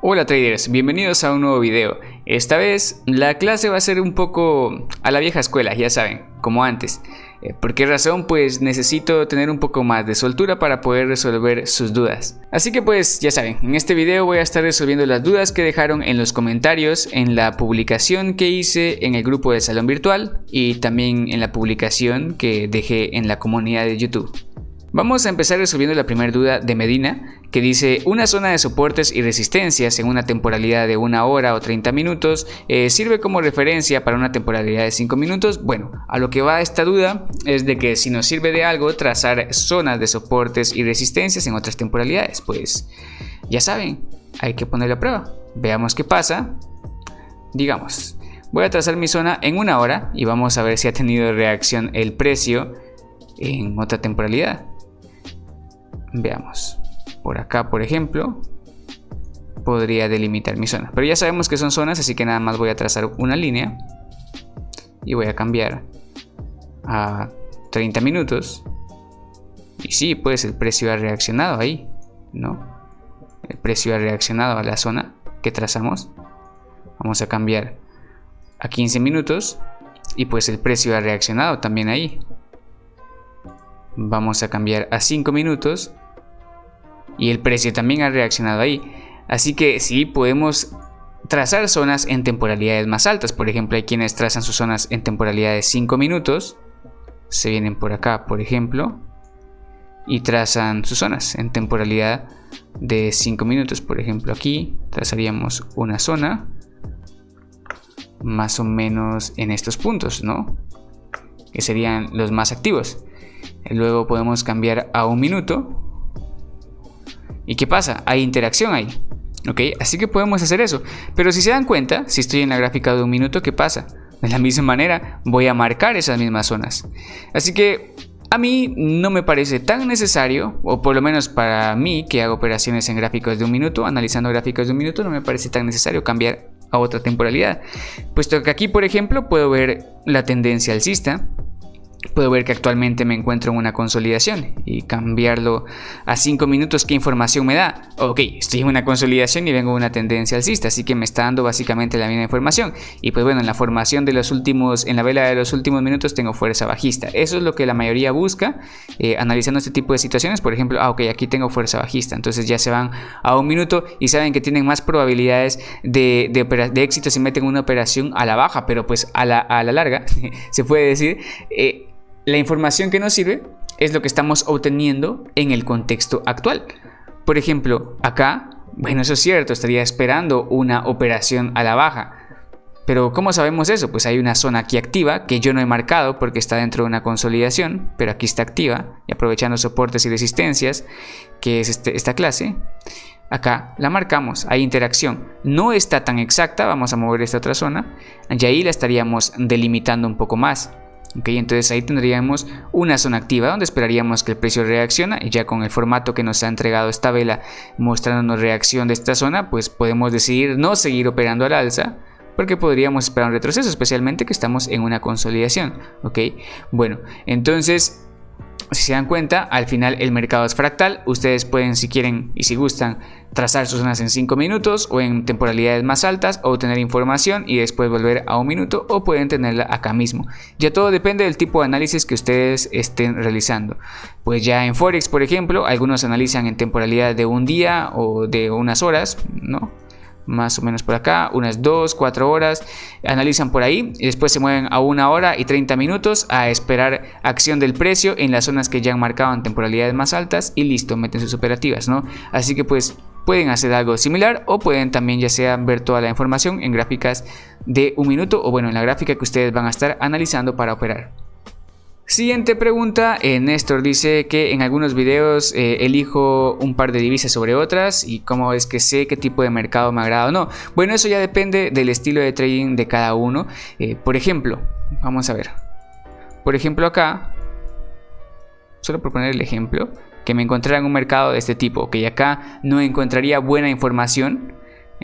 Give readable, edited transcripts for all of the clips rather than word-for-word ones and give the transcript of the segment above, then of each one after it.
Hola traders, bienvenidos a un nuevo video. Esta vez la clase va a ser un poco a la vieja escuela, ya saben, como antes. ¿Por qué razón? Pues necesito tener un poco más de soltura para poder resolver sus dudas. Así que pues ya saben, en este video voy a estar resolviendo las dudas que dejaron en los comentarios, en la publicación que hice en el grupo de Salón Virtual y también en la publicación que dejé en la comunidad de YouTube. Vamos a empezar resolviendo la primera duda de Medina, que dice: una zona de soportes y resistencias en una temporalidad de 1 hora o 30 minutos sirve como referencia para una temporalidad de 5 minutos. Bueno, a lo que va esta duda es de que si nos sirve de algo trazar zonas de soportes y resistencias en otras temporalidades. Pues ya saben, hay que ponerlo a prueba. Veamos qué pasa. Digamos, voy a trazar mi zona en 1 hora y vamos a ver si ha tenido reacción el precio en otra temporalidad. Veamos, por acá por ejemplo podría delimitar mi zona, pero ya sabemos que son zonas, así que nada más voy a trazar una línea y voy a cambiar a 30 minutos. Y sí, pues el precio ha reaccionado ahí, ¿no? El precio ha reaccionado a la zona que trazamos. Vamos a cambiar a 15 minutos y pues el precio ha reaccionado también ahí. Vamos a cambiar a 5 minutos y el precio también ha reaccionado ahí. Así que sí, podemos trazar zonas en temporalidades más altas. Por ejemplo, hay quienes trazan sus zonas en temporalidad de 5 minutos. Se vienen por acá, por ejemplo, y trazan sus zonas en temporalidad de 5 minutos. Por ejemplo, aquí trazaríamos una zona más o menos en estos puntos, ¿no? Que serían los más activos. Luego podemos cambiar a 1 minuto. ¿Y qué pasa? Hay interacción ahí, ¿ok? Así que podemos hacer eso. Pero si se dan cuenta, si estoy en la gráfica de 1 minuto, ¿qué pasa? De la misma manera voy a marcar esas mismas zonas. Así que a mí no me parece tan necesario, o por lo menos para mí que hago operaciones en gráficos de 1 minuto, analizando gráficos de 1 minuto, no me parece tan necesario cambiar a otra temporalidad. Puesto que aquí, por ejemplo, puedo ver la tendencia alcista. Puedo ver que actualmente me encuentro en una consolidación y cambiarlo a 5 minutos. ¿Qué información me da? Ok, estoy en una consolidación y vengo de una tendencia alcista, así que me está dando básicamente la misma información. Y pues bueno, en la formación de los últimos, en la vela de los últimos minutos tengo fuerza bajista. Eso es lo que la mayoría busca analizando este tipo de situaciones. Por ejemplo, ok, aquí tengo fuerza bajista, entonces ya se van a 1 minuto y saben que tienen más probabilidades de éxito si meten una operación a la baja, pero pues a la larga se puede decir. La información que nos sirve es lo que estamos obteniendo en el contexto actual. Por ejemplo, acá, bueno, eso es cierto, estaría esperando una operación a la baja. Pero ¿cómo sabemos eso? Pues hay una zona aquí activa que yo no he marcado porque está dentro de una consolidación, pero aquí está activa y aprovechando soportes y resistencias, que es esta clase. Acá la marcamos, hay interacción. No está tan exacta, vamos a mover esta otra zona y ahí la estaríamos delimitando un poco más. Okay, entonces ahí tendríamos una zona activa donde esperaríamos que el precio reacciona, y ya con el formato que nos ha entregado esta vela mostrándonos reacción de esta zona, pues podemos decidir no seguir operando al alza porque podríamos esperar un retroceso, especialmente que estamos en una consolidación. Ok, bueno, entonces si se dan cuenta, al final el mercado es fractal. Ustedes pueden, si quieren y si gustan, trazar sus zonas en 5 minutos o en temporalidades más altas, o obtener información y después volver a 1 minuto, o pueden tenerla acá mismo. Ya todo depende del tipo de análisis que ustedes estén realizando. Pues ya en Forex, por ejemplo, algunos analizan en temporalidad de 1 día o de unas horas, ¿no? Más o menos por acá, unas 2, 4 horas, analizan por ahí y después se mueven a 1 hora y 30 minutos a esperar acción del precio en las zonas que ya han marcado en temporalidades más altas y listo, meten sus operativas, ¿no? Así que pues pueden hacer algo similar, o pueden también ya sea ver toda la información en gráficas de 1 minuto, o bueno, en la gráfica que ustedes van a estar analizando para operar. Siguiente pregunta, Néstor dice que en algunos videos elijo un par de divisas sobre otras, y cómo es que sé qué tipo de mercado me agrada o no. Bueno, eso ya depende del estilo de trading de cada uno. Por ejemplo, vamos a ver. Por ejemplo acá, solo por poner el ejemplo, que me encontrara en un mercado de este tipo, que acá no encontraría buena información.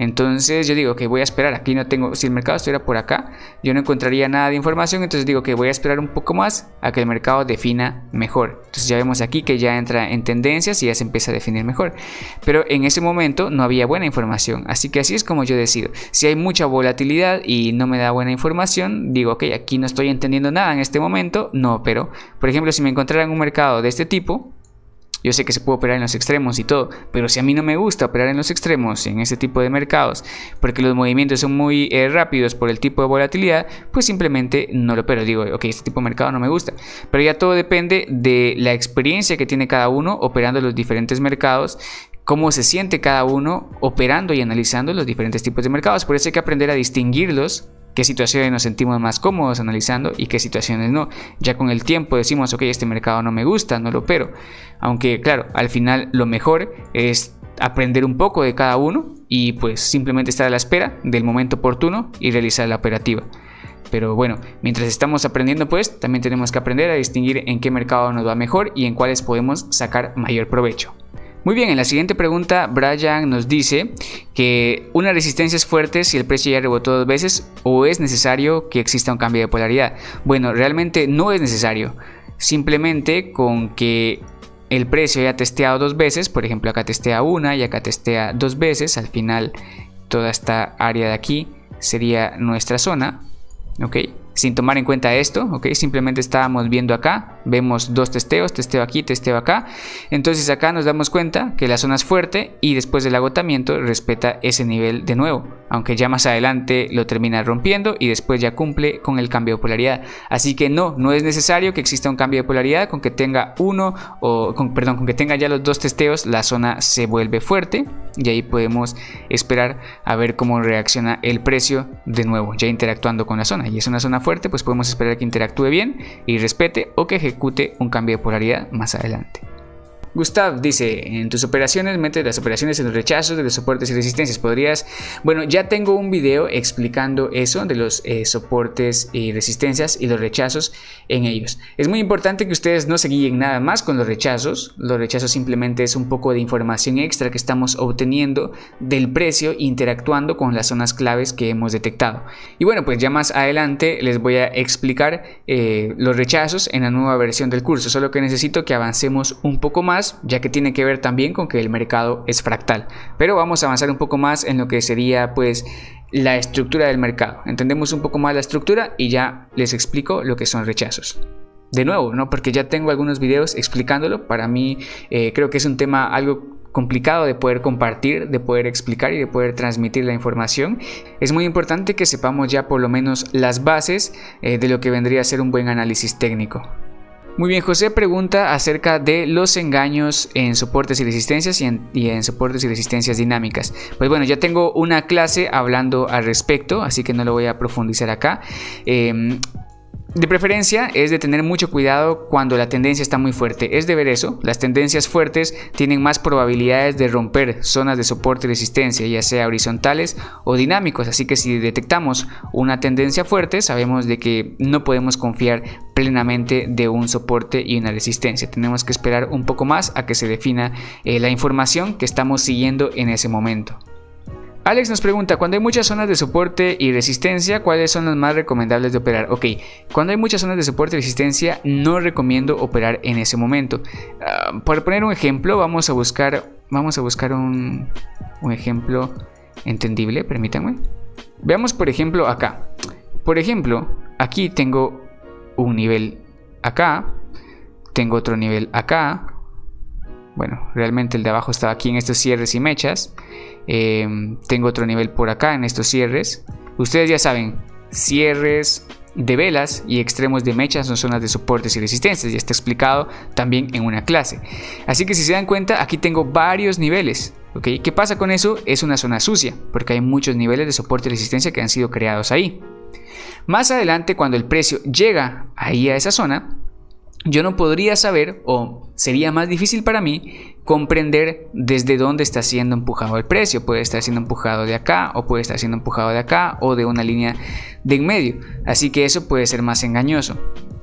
Entonces yo digo que voy a esperar, aquí no tengo, si el mercado estuviera por acá, yo no encontraría nada de información, entonces digo que voy a esperar un poco más a que el mercado defina mejor. Entonces ya vemos aquí que ya entra en tendencias y ya se empieza a definir mejor. Pero en ese momento no había buena información, así que así es como yo decido. Si hay mucha volatilidad y no me da buena información, digo, ok, aquí no estoy entendiendo nada en este momento, no opero. Por ejemplo, si me encontrara en un mercado de este tipo, yo sé que se puede operar en los extremos y todo, pero si a mí no me gusta operar en los extremos, en este tipo de mercados, porque los movimientos son muy rápidos por el tipo de volatilidad, pues simplemente no lo opero. Digo, ok, este tipo de mercado no me gusta. Pero ya todo depende de la experiencia que tiene cada uno operando los diferentes mercados, cómo se siente cada uno operando y analizando los diferentes tipos de mercados. Por eso hay que aprender a distinguirlos. Qué situaciones nos sentimos más cómodos analizando y qué situaciones no. Ya con el tiempo decimos, ok, este mercado no me gusta, no lo opero. Aunque claro, al final lo mejor es aprender un poco de cada uno y pues simplemente estar a la espera del momento oportuno y realizar la operativa. Pero bueno, mientras estamos aprendiendo pues también tenemos que aprender a distinguir en qué mercado nos va mejor y en cuáles podemos sacar mayor provecho. Muy bien, en la siguiente pregunta Brian nos dice que una resistencia es fuerte si el precio ya rebotó 2 veces o es necesario que exista un cambio de polaridad. Bueno, realmente no es necesario, simplemente con que el precio haya testeado 2 veces, por ejemplo acá testea una y acá testea 2 veces, al final toda esta área de aquí sería nuestra zona, ¿ok? Sin tomar en cuenta esto, ¿ok? Simplemente estábamos viendo acá, vemos 2 testeos, testeo aquí, testeo acá. Entonces acá nos damos cuenta que la zona es fuerte y después del agotamiento respeta ese nivel de nuevo, aunque ya más adelante lo termina rompiendo y después ya cumple con el cambio de polaridad. Así que no es necesario que exista un cambio de polaridad, con que tenga con que tenga ya los 2 testeos, la zona se vuelve fuerte y ahí podemos esperar a ver cómo reacciona el precio de nuevo, ya interactuando con la zona. Y es una zona fuerte, pues podemos esperar que interactúe bien y respete o que ejecute un cambio de polaridad más adelante. Gustav dice, en tus operaciones metes las operaciones en los rechazos de los soportes y resistencias. ¿Podrías? Bueno, ya tengo un video explicando eso de los soportes y resistencias y los rechazos en ellos. Es muy importante que ustedes no se guíen nada más con los rechazos. Los rechazos simplemente es un poco de información extra que estamos obteniendo del precio interactuando con las zonas claves que hemos detectado. Y bueno, pues ya más adelante les voy a explicar los rechazos en la nueva versión del curso. Solo que necesito que avancemos un poco más, ya que tiene que ver también con que el mercado es fractal, pero vamos a avanzar un poco más en lo que sería pues la estructura del mercado. Entendemos un poco más la estructura y ya les explico lo que son rechazos. De nuevo, no, porque ya tengo algunos videos explicándolo. Para mí creo que es un tema algo complicado de poder compartir, de poder explicar y de poder transmitir la información. Es muy importante que sepamos ya por lo menos las bases de lo que vendría a ser un buen análisis técnico. Muy bien, José pregunta acerca de los engaños en soportes y resistencias y en soportes y resistencias dinámicas. Pues bueno, ya tengo una clase hablando al respecto, así que no lo voy a profundizar acá. De preferencia es de tener mucho cuidado cuando la tendencia está muy fuerte. Es de ver eso, las tendencias fuertes tienen más probabilidades de romper zonas de soporte y resistencia, ya sea horizontales o dinámicos. Así que si detectamos una tendencia fuerte, sabemos de que no podemos confiar plenamente de un soporte y una resistencia. Tenemos que esperar un poco más a que se defina la información que estamos siguiendo en ese momento. Alex nos pregunta, cuando hay muchas zonas de soporte y resistencia, ¿cuáles son las más recomendables de operar? Ok, cuando hay muchas zonas de soporte y resistencia, no recomiendo operar en ese momento. Por poner un ejemplo, vamos a buscar un ejemplo entendible, permítanme. Veamos por ejemplo acá. Por ejemplo, aquí tengo un nivel acá, tengo otro nivel acá. Bueno, realmente el de abajo estaba aquí en estos cierres y mechas. Tengo otro nivel por acá en estos cierres. Ustedes ya saben, cierres de velas y extremos de mechas son zonas de soportes y resistencias. Ya está explicado también en una clase. Así que si se dan cuenta, aquí tengo varios niveles. ¿Okay? ¿Qué pasa con eso? Es una zona sucia, porque hay muchos niveles de soporte y resistencia que han sido creados ahí. Más adelante, cuando el precio llega ahí a esa zona, yo no podría saber, o sería más difícil para mí comprender desde dónde está siendo empujado el precio. Puede estar siendo empujado de acá, o puede estar siendo empujado de acá, o de una línea de en medio. Así que eso puede ser más engañoso.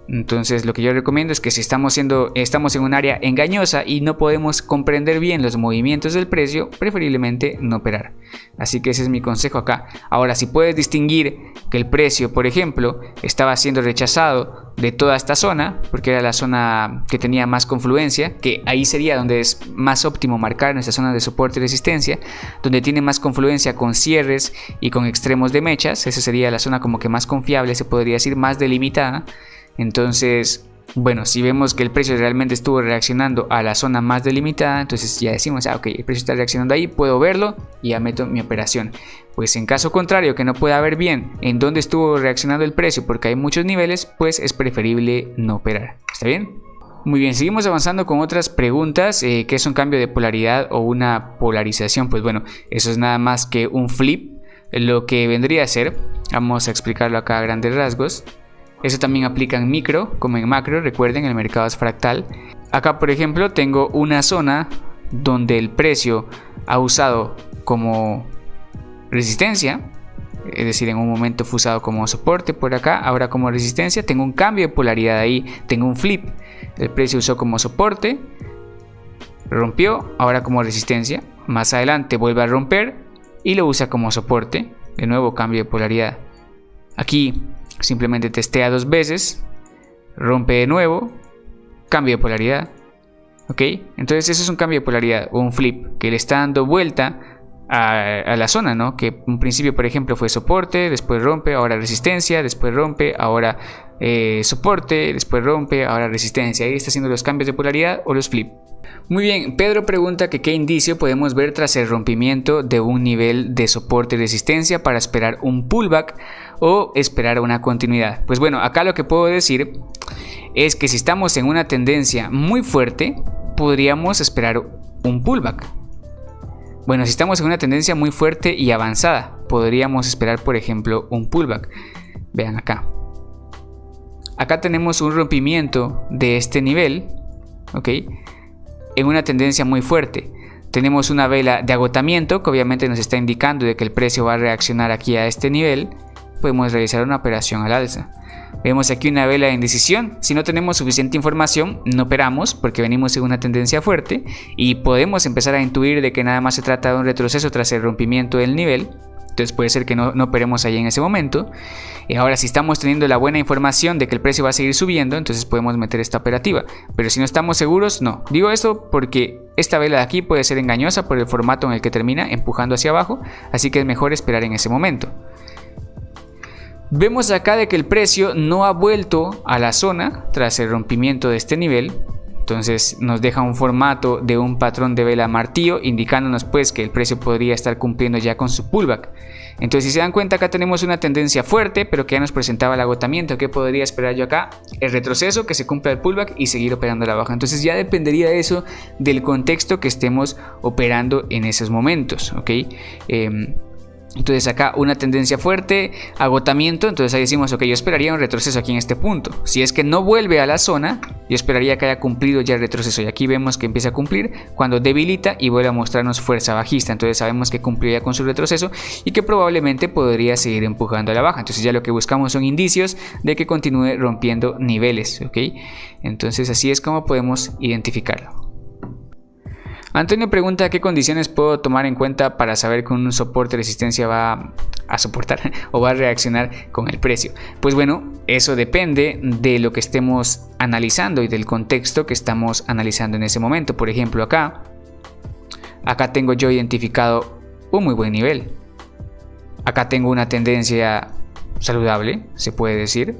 Entonces lo que yo recomiendo es que si estamos en un área engañosa y no podemos comprender bien los movimientos del precio, preferiblemente no operar. Así que ese es mi consejo acá. Ahora, si puedes distinguir que el precio, por ejemplo, estaba siendo rechazado de toda esta zona, porque era la zona que tenía más confluencia, que ahí sería donde es más óptimo marcar nuestra zona de soporte y resistencia, donde tiene más confluencia con cierres y con extremos de mechas. Esa sería la zona como que más confiable, se podría decir, más delimitada. Entonces, bueno, si vemos que el precio realmente estuvo reaccionando a la zona más delimitada, entonces ya decimos, ok, el precio está reaccionando ahí, puedo verlo y ya meto mi operación. Pues en caso contrario, que no pueda ver bien en dónde estuvo reaccionando el precio porque hay muchos niveles, pues es preferible no operar. ¿Está bien? Muy bien, seguimos avanzando con otras preguntas. ¿Qué es un cambio de polaridad o una polarización? Pues bueno, eso es nada más que un flip. Lo que vendría a ser, vamos a explicarlo acá a grandes rasgos. Eso también aplica en micro como en macro, recuerden, el mercado es fractal. Acá, por ejemplo, tengo una zona donde el precio ha usado como resistencia, es decir, en un momento fue usado como soporte por acá, ahora como resistencia. Tengo un cambio de polaridad ahí, tengo un flip. El precio usó como soporte, rompió, ahora como resistencia. Más adelante vuelve a romper y lo usa como soporte. De nuevo, cambio de polaridad. Aquí simplemente testea dos veces, rompe de nuevo, cambio de polaridad. Ok, entonces eso es un cambio de polaridad o un flip que le está dando vuelta a la zona, ¿no? Que en principio, por ejemplo, fue soporte, después rompe, ahora resistencia, después rompe, ahora soporte, después rompe, ahora resistencia. Ahí está haciendo los cambios de polaridad o los flip. Muy bien, Pedro pregunta que qué indicio podemos ver tras el rompimiento de un nivel de soporte y resistencia para esperar un pullback o esperar una continuidad. Pues bueno, acá lo que puedo decir es que si estamos en una tendencia muy fuerte, podríamos esperar un pullback. Bueno, si estamos en una tendencia muy fuerte y avanzada, podríamos esperar, por ejemplo, un pullback. Vean acá. Acá tenemos un rompimiento de este nivel, ¿ok? En una tendencia muy fuerte. Tenemos una vela de agotamiento que obviamente nos está indicando de que el precio va a reaccionar aquí a este nivel. Podemos realizar una operación al alza. Vemos aquí una vela de indecisión. Si no tenemos suficiente información, no operamos porque venimos en una tendencia fuerte y podemos empezar a intuir de que nada más se trata de un retroceso tras el rompimiento del nivel. Entonces puede ser que no operemos ahí en ese momento. Y ahora, si estamos teniendo la buena información de que el precio va a seguir subiendo, entonces podemos meter esta operativa. Pero si no estamos seguros, no. Digo esto porque esta vela de aquí puede ser engañosa por el formato en el que termina empujando hacia abajo, así que es mejor esperar en ese momento. Vemos acá de que el precio no ha vuelto a la zona tras el rompimiento de este nivel. Entonces nos deja un formato de un patrón de vela martillo, indicándonos pues que el precio podría estar cumpliendo ya con su pullback. Entonces, si se dan cuenta, acá tenemos una tendencia fuerte, pero que ya nos presentaba el agotamiento. ¿Qué podría esperar yo acá? El retroceso, que se cumpla el pullback y seguir operando a la baja. Entonces ya dependería de eso, del contexto que estemos operando en esos momentos, ¿ok? Entonces acá una tendencia fuerte, agotamiento, entonces ahí decimos, ok, yo esperaría un retroceso aquí en este punto. Si es que no vuelve a la zona, yo esperaría que haya cumplido ya el retroceso. Y aquí vemos que empieza a cumplir cuando debilita y vuelve a mostrarnos fuerza bajista. Entonces sabemos que cumplió ya con su retroceso y que probablemente podría seguir empujando a la baja. Entonces ya lo que buscamos son indicios de que continúe rompiendo niveles, ¿ok? Entonces así es como podemos identificarlo. Antonio pregunta qué condiciones puedo tomar en cuenta para saber que un soporte de resistencia va a soportar o va a reaccionar con el precio. Pues bueno, eso depende de lo que estemos analizando y del contexto que estamos analizando en ese momento. Por ejemplo, acá tengo yo identificado un muy buen nivel. Acá tengo una tendencia saludable, se puede decir.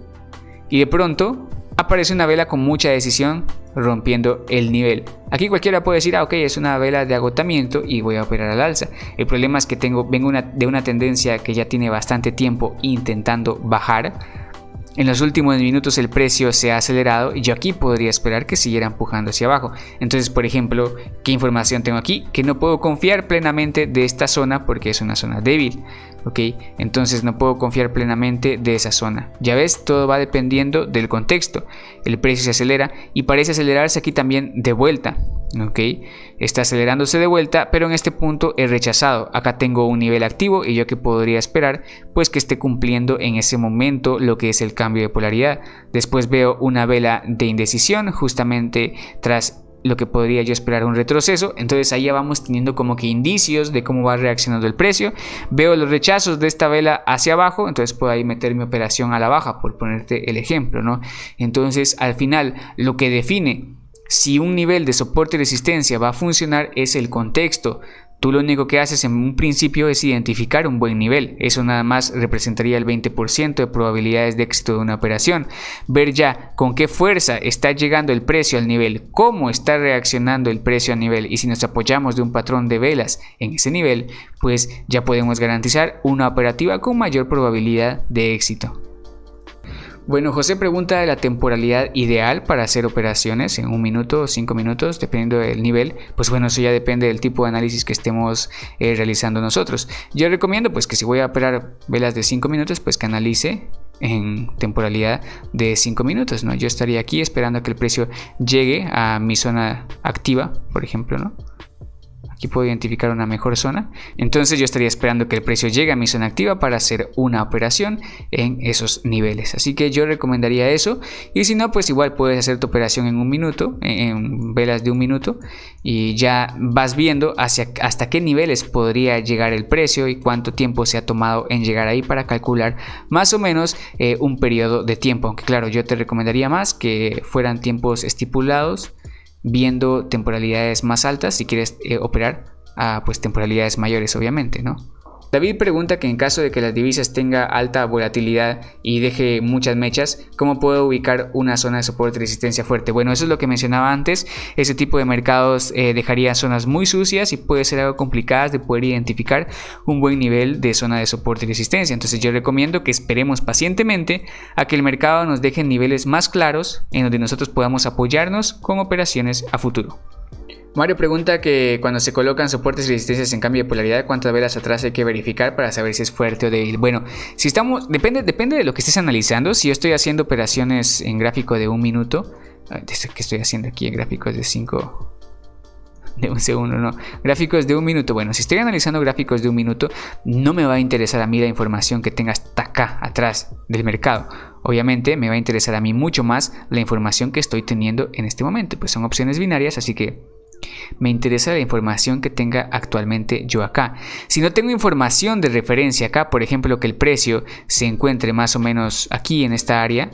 Y de pronto aparece una vela con mucha decisión rompiendo el nivel. Aquí cualquiera puede decir, ok, es una vela de agotamiento y voy a operar al alza. El problema es que vengo de una tendencia que ya tiene bastante tiempo intentando bajar. En los últimos minutos el precio se ha acelerado y yo aquí podría esperar que siguiera empujando hacia abajo. Entonces, por ejemplo, ¿qué información tengo aquí? Que no puedo confiar plenamente de esta zona porque es una zona débil. ¿ok? Entonces no puedo confiar plenamente de esa zona. Ya ves, todo va dependiendo del contexto. El precio se acelera y parece acelerarse aquí también de vuelta, ¿ok? Está acelerándose de vuelta, pero en este punto es rechazado. Acá tengo un nivel activo y yo que podría esperar pues que esté cumpliendo en ese momento lo que es el cambio de polaridad. Después veo una vela de indecisión justamente tras lo que podría yo esperar un retroceso. Entonces ahí ya vamos teniendo como que indicios de cómo va reaccionando el precio. Veo los rechazos de esta vela hacia abajo, entonces puedo ahí meter mi operación a la baja, por ponerte el ejemplo, ¿no? Entonces al final lo que define si un nivel de soporte y resistencia va a funcionar es el contexto. Tú lo único que haces en un principio es identificar un buen nivel. Eso nada más representaría el 20% de probabilidades de éxito de una operación. Ver ya con qué fuerza está llegando el precio al nivel, cómo está reaccionando el precio al nivel, y si nos apoyamos de un patrón de velas en ese nivel, pues ya podemos garantizar una operativa con mayor probabilidad de éxito. Bueno, José pregunta de la temporalidad ideal para hacer operaciones en 1 minuto o 5 minutos, dependiendo del nivel. Pues bueno, eso ya depende del tipo de análisis que estemos realizando nosotros. Yo recomiendo pues que si voy a operar velas de 5 minutos, pues que analice en temporalidad de 5 minutos, ¿no? Yo estaría aquí esperando a que el precio llegue a mi zona activa, por ejemplo, ¿no? Aquí puedo identificar una mejor zona. Entonces yo estaría esperando que el precio llegue a mi zona activa para hacer una operación en esos niveles. Así que yo recomendaría eso. Y si no, pues igual puedes hacer tu operación en 1 minuto, en velas de 1 minuto. Y ya vas viendo hasta qué niveles podría llegar el precio y cuánto tiempo se ha tomado en llegar ahí para calcular más o menos un periodo de tiempo. Aunque claro, yo te recomendaría más que fueran tiempos estipulados, viendo temporalidades más altas si quieres operar a pues temporalidades mayores, obviamente, ¿no? David pregunta que en caso de que las divisas tenga alta volatilidad y deje muchas mechas, ¿cómo puedo ubicar una zona de soporte y resistencia fuerte? Bueno, eso es lo que mencionaba antes. Ese tipo de mercados dejaría zonas muy sucias y puede ser algo complicadas de poder identificar un buen nivel de zona de soporte y resistencia. Entonces yo recomiendo que esperemos pacientemente a que el mercado nos deje niveles más claros en donde nosotros podamos apoyarnos con operaciones a futuro. Mario pregunta que cuando se colocan soportes y resistencias en cambio de polaridad, ¿cuántas velas atrás hay que verificar para saber si es fuerte o débil? Bueno, si estamos, depende de lo que estés analizando. Si yo estoy haciendo operaciones en gráfico de 1 minuto, que estoy haciendo aquí en gráficos de 5, de un segundo, no, gráficos de 1 minuto. Bueno, si estoy analizando gráficos de 1 minuto, no me va a interesar a mí la información que tenga hasta acá atrás del mercado. Obviamente me va a interesar a mí mucho más la información que estoy teniendo en este momento, pues son opciones binarias, así que me interesa la información que tenga actualmente yo acá. Si no tengo información de referencia acá, por ejemplo que el precio se encuentre más o menos aquí en esta área,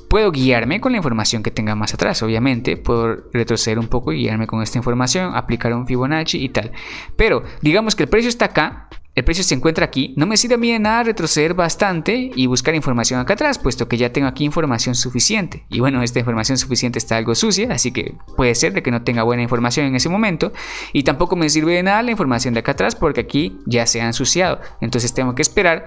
puedo guiarme con la información que tenga más atrás. Obviamente puedo retroceder un poco y guiarme con esta información, aplicar un Fibonacci y tal. Pero digamos que el precio está acá, el precio se encuentra aquí, no me sirve a mí de nada retroceder bastante y buscar información acá atrás, puesto que ya tengo aquí información suficiente. Y bueno, esta información suficiente está algo sucia, así que puede ser de que no tenga buena información en ese momento. Y tampoco me sirve de nada la información de acá atrás, porque aquí ya se ha ensuciado. Entonces tengo que esperar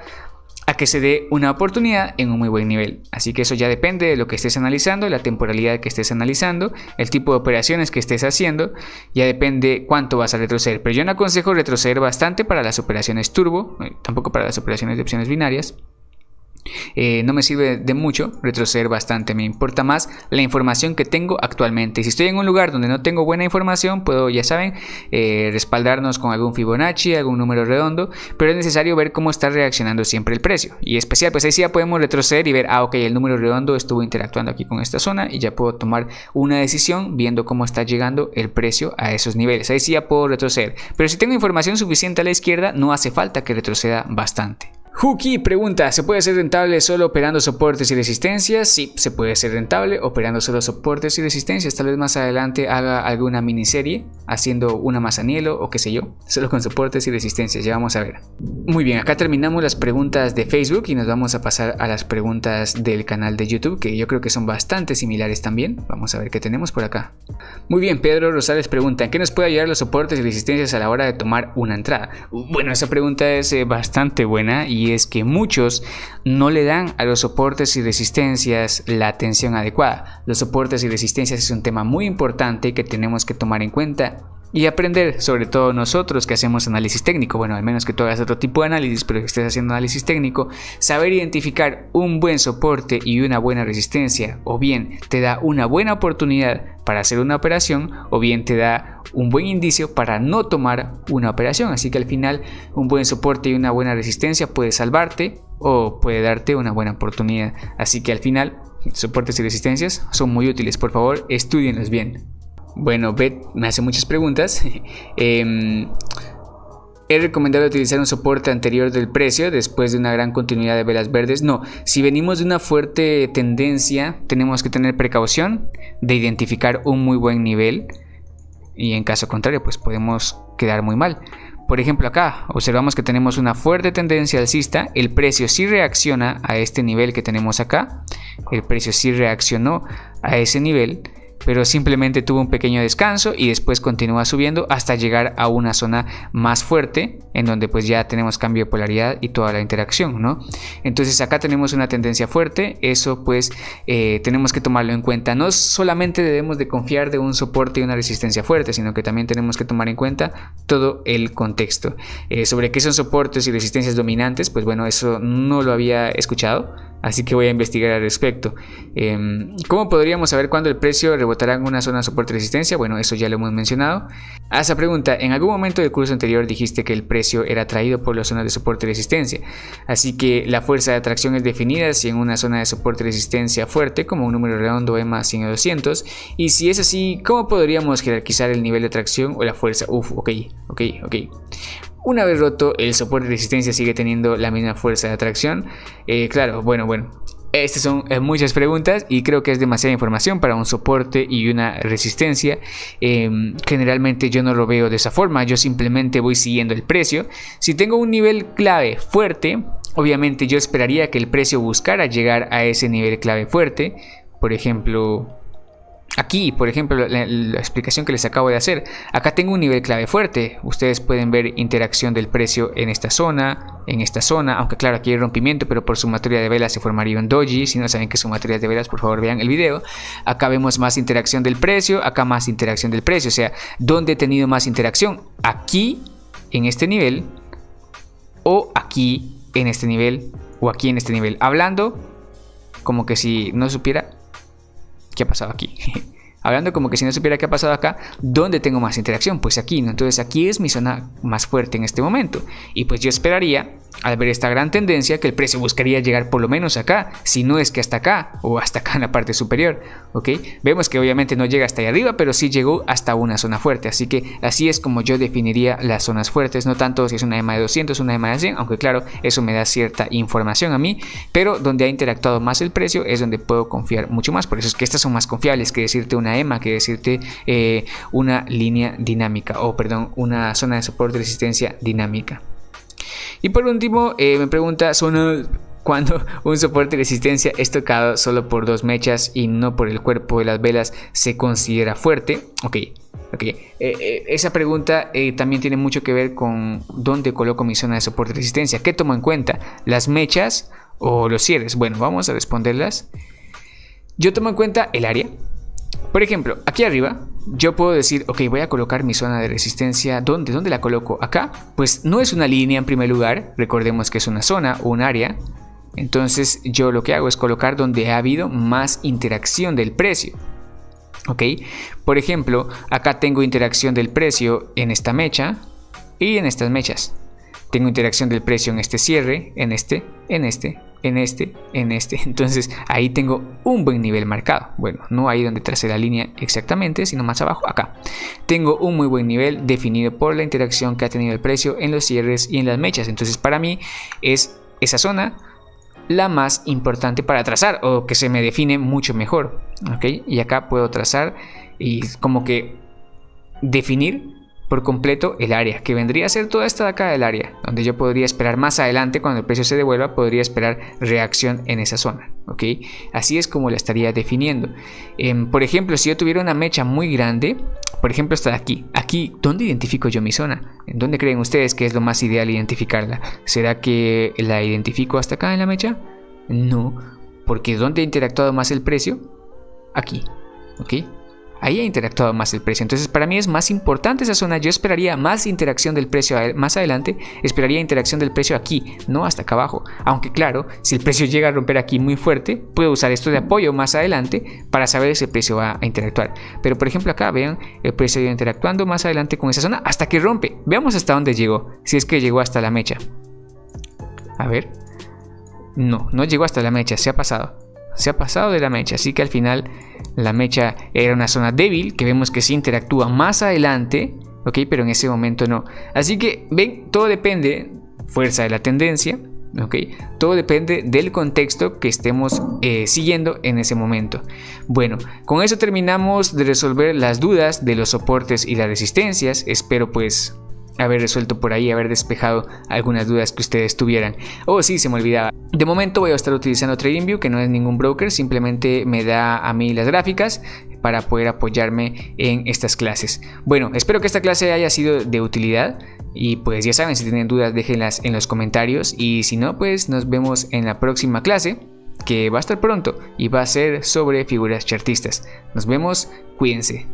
a que se dé una oportunidad en un muy buen nivel. Así que eso ya depende de lo que estés analizando, la temporalidad que estés analizando, el tipo de operaciones que estés haciendo, ya depende cuánto vas a retroceder. Pero yo no aconsejo retroceder bastante para las operaciones turbo, tampoco para las operaciones de opciones binarias. No me sirve de mucho retroceder bastante, me importa más la información que tengo actualmente. Si estoy en un lugar donde no tengo buena información, puedo, ya saben, respaldarnos con algún Fibonacci, algún número redondo, pero es necesario ver cómo está reaccionando siempre el precio. Y especial, pues ahí sí ya podemos retroceder y ver, ok, el número redondo estuvo interactuando aquí con esta zona y ya puedo tomar una decisión viendo cómo está llegando el precio a esos niveles. Ahí sí ya puedo retroceder, pero si tengo información suficiente a la izquierda, no hace falta que retroceda bastante. Huki pregunta, ¿se puede ser rentable solo operando soportes y resistencias? Sí, se puede ser rentable operando solo soportes y resistencias. Tal vez más adelante haga alguna miniserie haciendo una Masaniello o qué sé yo, solo con soportes y resistencias. Ya vamos a ver. Muy bien, acá terminamos las preguntas de Facebook y nos vamos a pasar a las preguntas del canal de YouTube, que yo creo que son bastante similares también. Vamos a ver qué tenemos por acá. Muy bien, Pedro Rosales pregunta, ¿en qué nos puede ayudar los soportes y resistencias a la hora de tomar una entrada? Bueno, esa pregunta es bastante buena y es que muchos no le dan a los soportes y resistencias la atención adecuada. Los soportes y resistencias es un tema muy importante que tenemos que tomar en cuenta y aprender, sobre todo nosotros que hacemos análisis técnico, bueno, al menos que tú hagas otro tipo de análisis, pero que estés haciendo análisis técnico, saber identificar un buen soporte y una buena resistencia, o bien te da una buena oportunidad para hacer una operación, o bien te da un buen indicio para no tomar una operación. Así que al final un buen soporte y una buena resistencia puede salvarte o puede darte una buena oportunidad. Así que al final soportes y resistencias son muy útiles, por favor estudienlos bien. Bueno, Beth me hace muchas preguntas. ¿Es recomendable utilizar un soporte anterior del precio después de una gran continuidad de velas verdes? No, si venimos de una fuerte tendencia, tenemos que tener precaución de identificar un muy buen nivel, y en caso contrario, pues podemos quedar muy mal. Por ejemplo, acá observamos que tenemos una fuerte tendencia alcista, el precio sí reacciona a este nivel que tenemos acá, el precio sí reaccionó a ese nivel, pero simplemente tuvo un pequeño descanso y después continúa subiendo hasta llegar a una zona más fuerte, en donde pues ya tenemos cambio de polaridad y toda la interacción, ¿no? Entonces acá tenemos una tendencia fuerte, eso pues tenemos que tomarlo en cuenta. No solamente debemos de confiar de un soporte y una resistencia fuerte, sino que también tenemos que tomar en cuenta todo el contexto. Sobre qué son soportes y resistencias dominantes, pues bueno, eso no lo había escuchado, así que voy a investigar al respecto. ¿Cómo podríamos saber cuándo el precio rebotará en una zona de soporte y resistencia? Bueno, eso ya lo hemos mencionado. A esa pregunta, en algún momento del curso anterior dijiste que el precio era atraído por las zonas de soporte y resistencia, así que la fuerza de atracción es definida si en una zona de soporte y resistencia fuerte, como un número redondo EMA 100 o 200, y si es así, ¿cómo podríamos jerarquizar el nivel de atracción o la fuerza? Ok. Una vez roto, el soporte y resistencia sigue teniendo la misma fuerza de atracción. Claro, bueno. Estas son muchas preguntas y creo que es demasiada información para un soporte y una resistencia. Generalmente yo no lo veo de esa forma, yo simplemente voy siguiendo el precio. Si tengo un nivel clave fuerte, obviamente yo esperaría que el precio buscara llegar a ese nivel clave fuerte. Por ejemplo, aquí, la explicación que les acabo de hacer, acá tengo un nivel clave fuerte. Ustedes pueden ver interacción del precio en esta zona, aunque claro, aquí hay rompimiento, pero por su materia de velas se formaría un doji. Si no saben qué son materias de velas, por favor vean el video. Acá vemos más interacción del precio, acá más interacción del precio. O sea, ¿dónde he tenido más interacción? Aquí, en este nivel, o aquí, en este nivel, o aquí en este nivel. Hablando como que si no supiera qué ha pasado aquí. Hablando como que si no supiera qué ha pasado acá, ¿dónde tengo más interacción? Pues aquí, ¿no? Entonces aquí es mi zona más fuerte en este momento. Y pues yo esperaría, al ver esta gran tendencia, que el precio buscaría llegar por lo menos acá, si no es que hasta acá, o hasta acá en la parte superior, ¿ok? Vemos que obviamente no llega hasta ahí arriba, pero sí llegó hasta una zona fuerte. Así que así es como yo definiría las zonas fuertes, no tanto si es una EMA de 200, una EMA de 100, aunque claro, eso me da cierta información a mí, pero donde ha interactuado más el precio es donde puedo confiar mucho más. Por eso es que estas son más confiables que decirte una EMA, que decirte una línea dinámica, o perdón, una zona de soporte y resistencia dinámica. Y por último, me pregunta cuando un soporte y resistencia es tocado solo por dos mechas y no por el cuerpo de las velas, ¿se considera fuerte? Ok. Esa pregunta también tiene mucho que ver con dónde coloco mi zona de soporte y resistencia. ¿Qué tomo en cuenta? ¿Las mechas o los cierres? Bueno, vamos a responderlas. Yo tomo en cuenta el área. Por ejemplo, aquí arriba yo puedo decir, ok, voy a colocar mi zona de resistencia. ¿Dónde la coloco? Acá. Pues no es una línea en primer lugar, recordemos que es una zona o un área. Entonces yo lo que hago es colocar donde ha habido más interacción del precio. Ok, por ejemplo, acá tengo interacción del precio en esta mecha y en estas mechas. Tengo interacción del precio en este cierre, en este. Entonces ahí tengo un buen nivel marcado. Bueno, no ahí donde tracé la línea exactamente, sino más abajo, acá. Tengo un muy buen nivel definido por la interacción que ha tenido el precio en los cierres y en las mechas. Entonces para mí es esa zona la más importante para trazar, o que se me define mucho mejor. ¿Ok? Y acá puedo trazar y como que definir por completo el área, que vendría a ser toda esta de acá del área, donde yo podría esperar más adelante, cuando el precio se devuelva, podría esperar reacción en esa zona. ¿Ok? Así es como la estaría definiendo. Por ejemplo, si yo tuviera una mecha muy grande, por ejemplo hasta aquí, ¿dónde identifico yo mi zona? ¿En dónde creen ustedes que es lo más ideal identificarla? ¿Será que la identifico hasta acá en la mecha? No, porque ¿dónde ha interactuado más el precio? Aquí. ¿Ok? ahí ha interactuado más el precio. Entonces para mí es más importante esa zona. Yo esperaría más interacción del precio más adelante, esperaría interacción del precio aquí, no hasta acá abajo. Aunque claro, si el precio llega a romper aquí muy fuerte, puedo usar esto de apoyo más adelante para saber si el precio va a interactuar. Pero por ejemplo acá, vean, el precio iba interactuando más adelante con esa zona hasta que rompe. Veamos hasta dónde llegó, si es que llegó hasta la mecha. A ver, no llegó hasta la mecha, se ha pasado de la mecha, así que al final la mecha era una zona débil que vemos que sí interactúa más adelante, ok, pero en ese momento no. Así que ven, todo depende, fuerza de la tendencia, ok, todo depende del contexto que estemos siguiendo en ese momento. Bueno, con eso terminamos de resolver las dudas de los soportes y las resistencias. Espero pues haber resuelto por ahí, haber despejado algunas dudas que ustedes tuvieran. Oh sí, se me olvidaba. De momento voy a estar utilizando TradingView, que no es ningún broker, simplemente me da a mí las gráficas para poder apoyarme en estas clases. Bueno, espero que esta clase haya sido de utilidad y pues ya saben, si tienen dudas déjenlas en los comentarios y si no, pues nos vemos en la próxima clase, que va a estar pronto y va a ser sobre figuras chartistas. Nos vemos, cuídense.